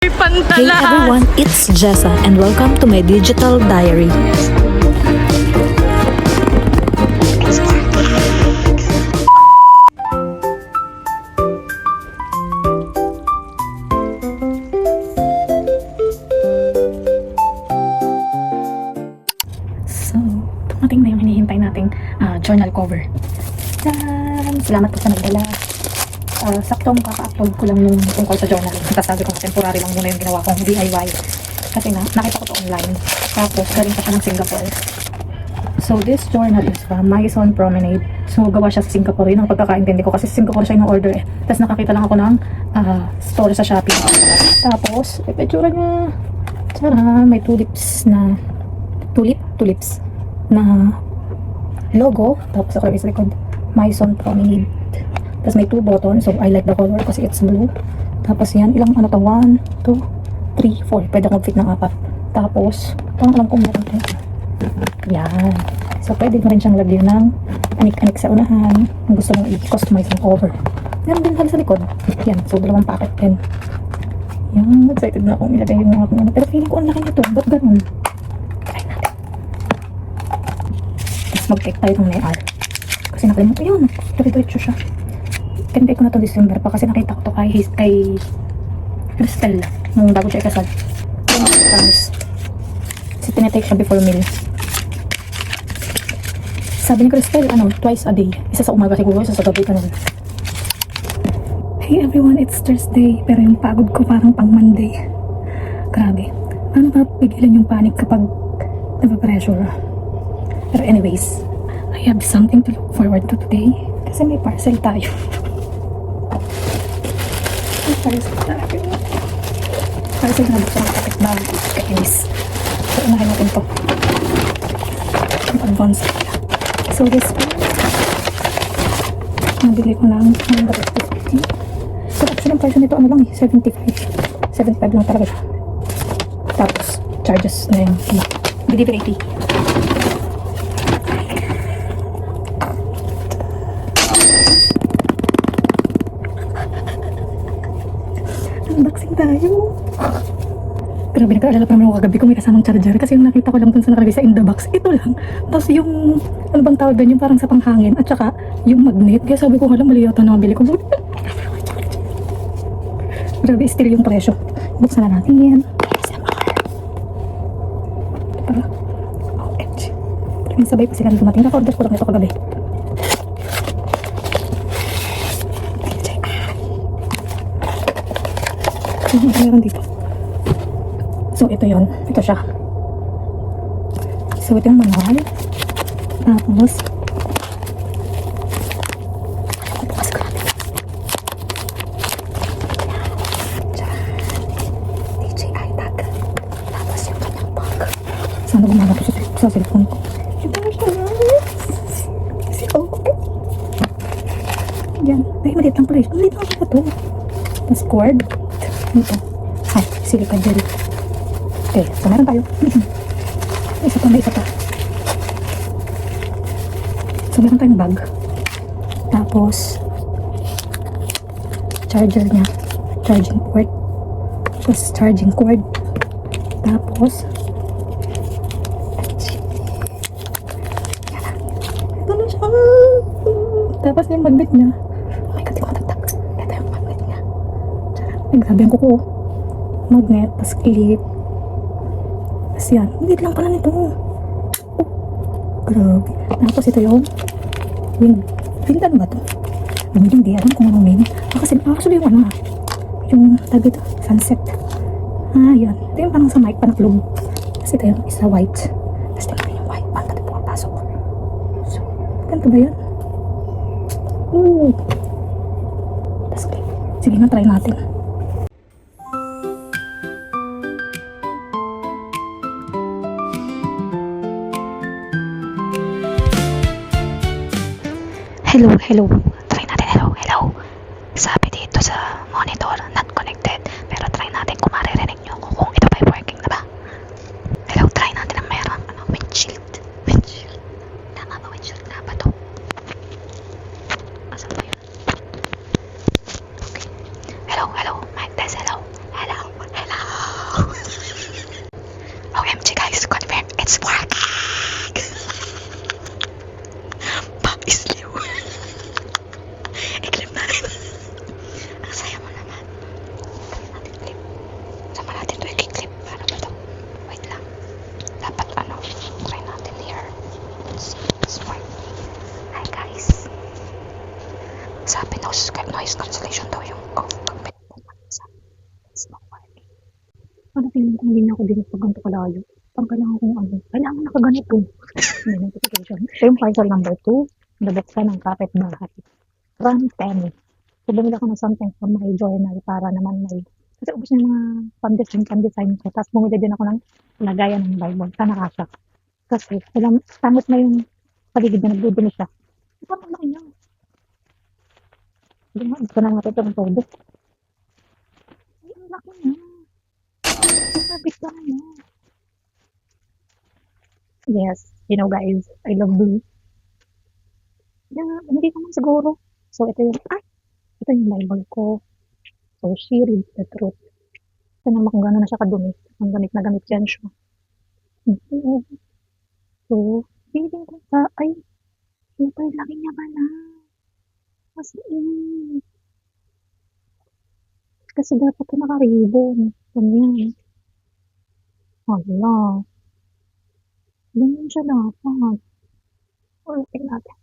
Hey Pantalas. everyone, it's Jessa and welcome to my digital diary. So, dumating na yung hinihintay nating journal cover. Yan! Salamat po sa nagdala. Saktong kaka-upload ko lang yung tungkol sa journaling. Tapos sabi ko temporary lang muna yung ginawa kong DIY. Kasi nga, nakita ko to online. Tapos, galing pa siya ng Singapore. So, this journal is from Maison Promenade. So, gawa siya sa Singapore. Yun ang pagkakaintindi ko kasi sa Singapore siya yung order eh. Tapos nakakita lang ako ng store sa Shopee. Tapos, ipitsura niya. Tara, may tulips na logo. Tapos ako is record Maison Promenade. Tapos may 2 buttons. So I like the color kasi it's blue. Tapos yan, ilang ano to? 1, 2, 3, 4. Pwede akong fit ng 4. Tapos, parang alam kong meron tayo. Yan. So pwede mo rin siyang lagyan ng anik-anik sa unahan. Kung gusto mong i-customize ng cover. Meron din sa likod. Yan. So 2 packet din. Yan. Excited na akong ilagay yung mga ano. Pero feeling ko ang laki nito. Ba't ganun? Try natin. Tapos mag-take tayo ng NR. Kasi nakalimutan yun. Diretso siya. Tinday ko na to December pa kasi nakita ko to kay Cristel nung bago siya ikasal. Promise. Kasi tinitake siya before meal. Sabi ni Cristel, twice a day. Isa sa umaga siguro, isa sa gabi ganun. Hey everyone, it's Thursday. Pero yung pagod ko parang pang Monday. Grabe. Paano ba pigilan yung panic kapag napapressure? Pero anyways, I have something to look forward to today. Kasi may parcel tayo. Parcel na gusto ng kapitbahay. Kainis. So, unahin natin to. Ang advance. So, this one. Nabili ko ng 150. So, actually, ang price nito, ano lang 75. 75 lang talaga siya. Tapos, charges na yung delivery fee. Unboxing tayo. Grabe, nag-aalala pa naman ako kagabi kung may kasamang charger kasi yung nakita ko lang dun sa nakalagay sa in the box, ito lang. Tapos yung, ano bang tawag doon, yung parang sa panghangin at saka yung magnet. Kaya sabi ko, halang mali yata na mabili ko. Grabe, still yung presyo. Buksan na natin. Para, OMG. May sabay pa sila dumating. Naka-order ko lang ito kagabi. Meron dito. So, ito yon. Ito siya. So, ito yung manual. Tapos, bukas ko natin. DJI tag. Tapos yung kanyang bag. Sana gumana ko sa cellphone ko. Ito na siya. Kasi okay. Yan. Dahil maliit lang pala. Maliit lang pala ito. Tapos cord. Ito. Ay, silica gel. Okay, so meron tayo. Isa pa. So meron tayong bag. Tapos, charger niya. Charging port. Tapos, charging cord. Tapos, ito na siya. Tapos yung magnet niya. Oh my God, yung matagtag. Ito yung magnet niya. Nagsabihan ko ko. Magnet, tas clip. Tas yan. Hindi lang pala nito. Oh, grabe. Tapos ito yung wind. Wind ano ba ito? Hindi alam kung anong wind. Kasi yung yung tag ito, sunset. Yan. Ito yung parang sa mic pa na club. Tapos ito yung isa white. Tapos ito yung white. Paano natin pumapasok? So, ganito ba yan? Tapos clip. Sige na, try natin. Hello. Try natin. Hello. Sabi dito sa monitor, not connected. Pero try natin kung maririnig nyo kung ito ba'y working na ba. Hello, try natin ang meron. Windshield. Tama ba windshield na ba to? Asan ba yun? Okay. Hello. Mic test. Hello. Ano feeling ko hindi na ako din pag ganito kalayo. Parang kailangan kong ano, kailangan nakaganito. May notification. Ito yung parcel number 2, nabuksan ng kapitbahay. From 10. So, bumili ako ng something from my journal para naman may, kasi ubos yung mga pan-design ko. Tapos bumili din ako ng lagayan ng Bible. Sana kasha. Kasi, alam, tamot na yung paligid na nagdudumi siya. Parang laki niya. Hindi nga, gusto na natin ito ng todo. Ay, ang laki niya. Sabit ka na. Yes, you know guys, I love blue. Yeah, hindi naman siguro. So, ito yung Bible ko. So, she reads the truth. Ito naman kung gano'n na siya kadumi. Ang gamit na gamit yan siya. So, feeling ko super laki niya pala. As in, kasi dapat ito naka-ribbon. Ganyan. Hala. Ganyan siya dapat. O, tingnan natin.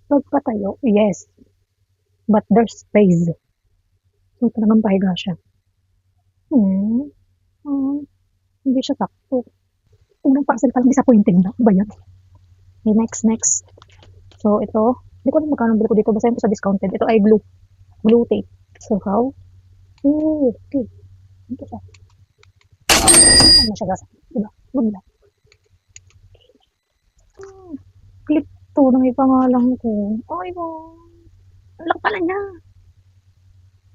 Pag patayo, yes. But there's space. So, talagang pahiga siya. Hindi siya sakto. Unang parcel pa lang disappointing na. Ano ba yan? Okay, next. So, ito. Hindi ko alam magkano bili ko dito. Basta ito sa discounted. Ito ay blue. Blue tape. So, how? Oh, okay. Ito siya. Ano siya gasa? Diba? Good luck. Clip to na may pangalan ko. Ay, wow. Ang laki pala niya.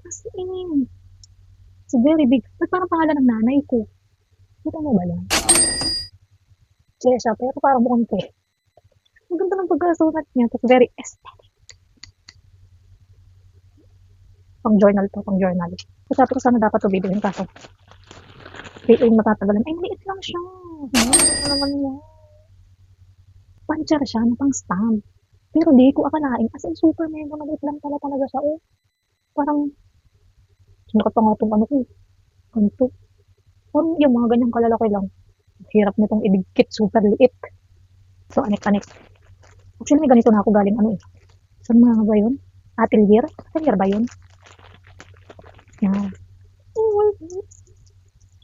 As in. It's very big. Ba't parang pangalan ng nanay ko? Kita mo ba yan? Siya, pero parang mukhang te. Ang ganda ng pagkasulat niya. Tapos very aesthetic. Pang journal to, pang journal. So, sabi ko sana dapat ito bibilin kaso. Ay, matatagalan. Ay, maliit lang siya. Ano naman niya? Puncher siya, pang stamp. Pero di ko akalain. As in, super mega maliit lang pala talaga siya. Oh, parang, sinukat pa nga itong ano ko. Ganito. Parang yung mga ganyang kalalaki lang. Hirap nitong idikit. Super liit. So, anik-anik. Actually, may ganito na ako galing ano eh. Saan mga ba yun? Atelier? Atelier ba yun? Yan. Oh,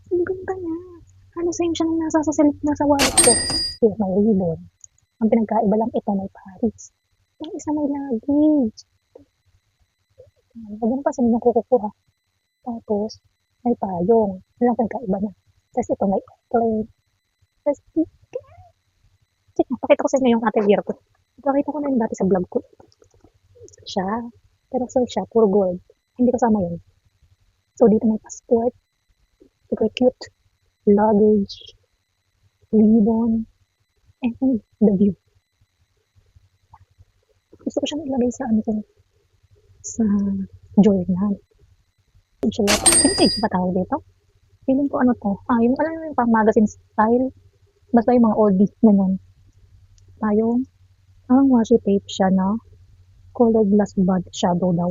ang ganda niya. Ano same siya nang nasa wallet ko. Okay, may ribbon. Ang pinagkaiba lang ito may Paris. Yung isa may luggage. Pag pa sa mga kukuha. Tapos, may payong. Yun lang pinagkaiba niya. Tapos ito may airplane. Tapos, sige, pakita ko sa inyo yung atelier ko. Pakita ko na yung dati sa vlog ko. Siya. Pero siya, puro gold. Hindi kasama yun. So, dito may passport. Super cute. Luggage. Ribbon. And the view. Gusto ko siyang ilagay sa ano sa journal. Vintage ba tawag dito? Feeling ko ano to. Yung alam mo yung pang magazine style. Basta yung mga oldies na nun. Yung washi tape siya na colored glass bud shadow daw.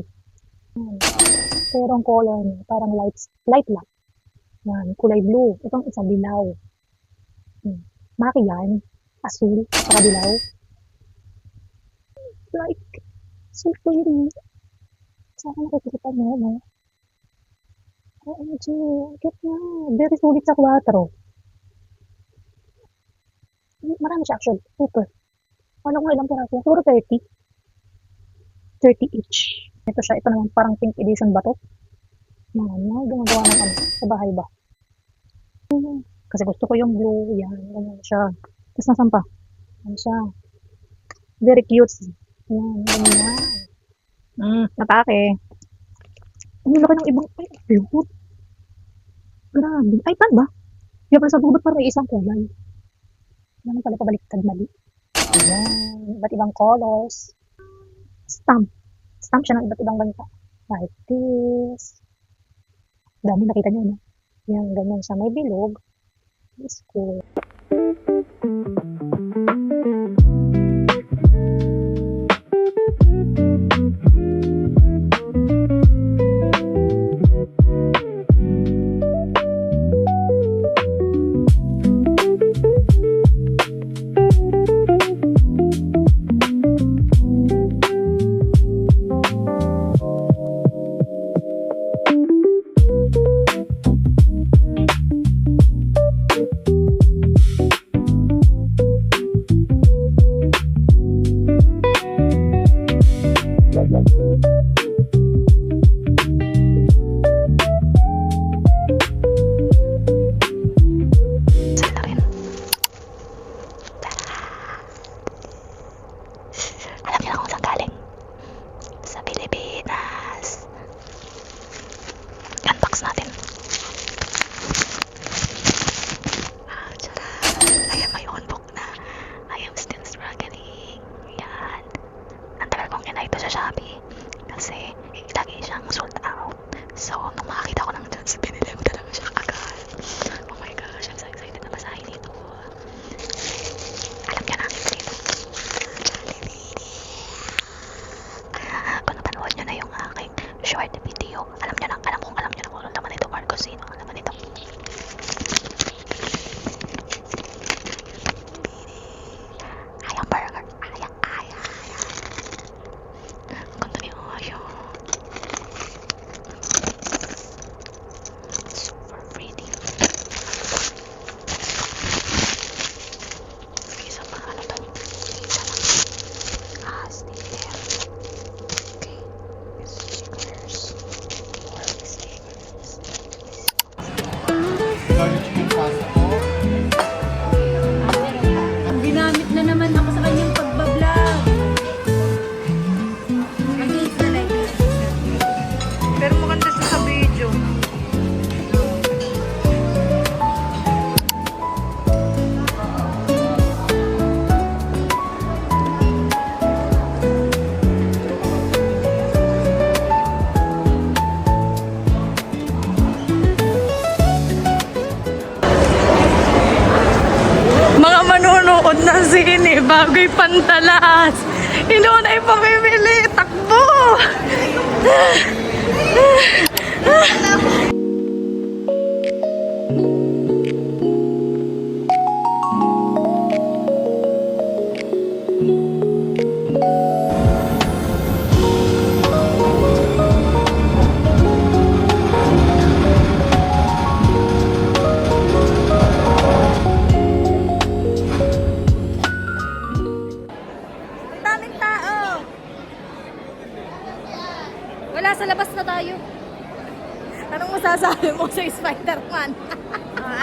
Pero ang color niya parang light lang. Yan, kulay blue. Itong isa dilaw. Maki yan. Asul. Saka dilaw. Like, so pretty. Saka nakikita mo, no? OMG, cute na. Very sulit sa 4. Marami siya actually. Super. Alam ko ilang piraso. Siguro 30. 30 each. Ito siya. Ito naman parang pink edition ba to? Yan. Gumagawa ng ano. Sa bahay ba? Kasi gusto ko yung blue. Yan. Ganyan siya. Tapos nasan pa? Yan siya. Very cute. Yan. Ganyan. Natake. Ang laki ng ibang. Ay, cute. Grabe. Ay, pan ba? Yung pala sa gubat parang may isang kulay. Naman pala pabaliktad mali. Ayan. Iba't ibang colors. Stamp. Stamp siya ng iba't ibang bansa. Like this. Dami nakita niyo, no? Yan, ganyan siya. May bilog. It's cool. sini, bago'y pantalas. Inuna yung pamimili, takbo! Ang daming tao! Wala, sa labas na tayo. Anong masasabi mo sa Spider-Man?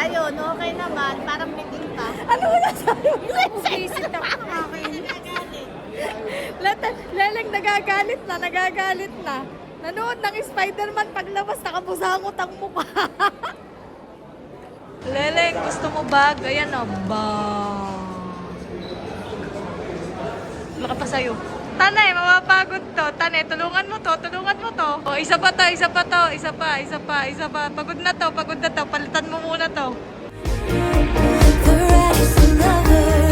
Ayun, okay naman. Parang meeting pa. Ano masasabi mo sa Visit ako nakakain. Leleng nagagalit na. Nanood ng Spider-Man, paglabas nakabusangot ang mukha. Leleng, gusto mo bag? Ayan o, bag. Baka pa sa'yo. Tanay, mapapagod to. Tanay, tulungan mo to. O, isa pa. Pagod na to. Palitan mo muna to. The rest lovers.